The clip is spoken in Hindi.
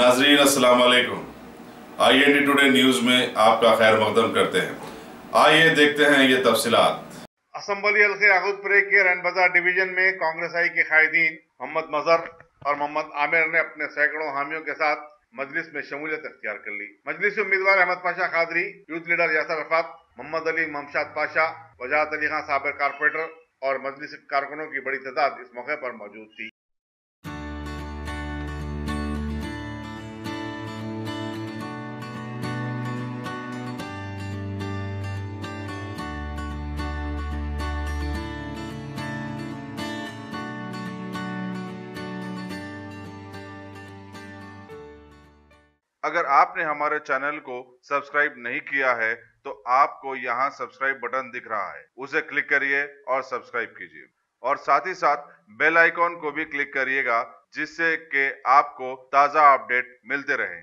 नाजरीन अस्सलाम वालेकुम। IND टुडे न्यूज में आपका खैर मकदम करते हैं। आइए देखते हैं ये तफसीलात। असम्बली हल्के आगुदपुरे के रैनबाजार डिवीजन में कांग्रेस आई के कायदीन मोहम्मद मजहर और मोहम्मद आमिर ने अपने सैकड़ों हामियों के साथ मजलिस में शमूलियत अख्तियार कर ली। मजलिस उम्मीदवार अहमद पाशा खादरी, यूथ लीडर यासर रफात, मोहम्मद अली ममशाद पाशा, वजाहत अली खान साबिर कारपोरेटर और मजलिस कारकुनों की बड़ी तादाद इस मौके पर मौजूद थी। अगर आपने हमारे चैनल को सब्सक्राइब नहीं किया है तो आपको यहाँ सब्सक्राइब बटन दिख रहा है, उसे क्लिक करिए और सब्सक्राइब कीजिए और साथ ही साथ बेल आइकॉन को भी क्लिक करिएगा जिससे कि आपको ताज़ा अपडेट मिलते रहे।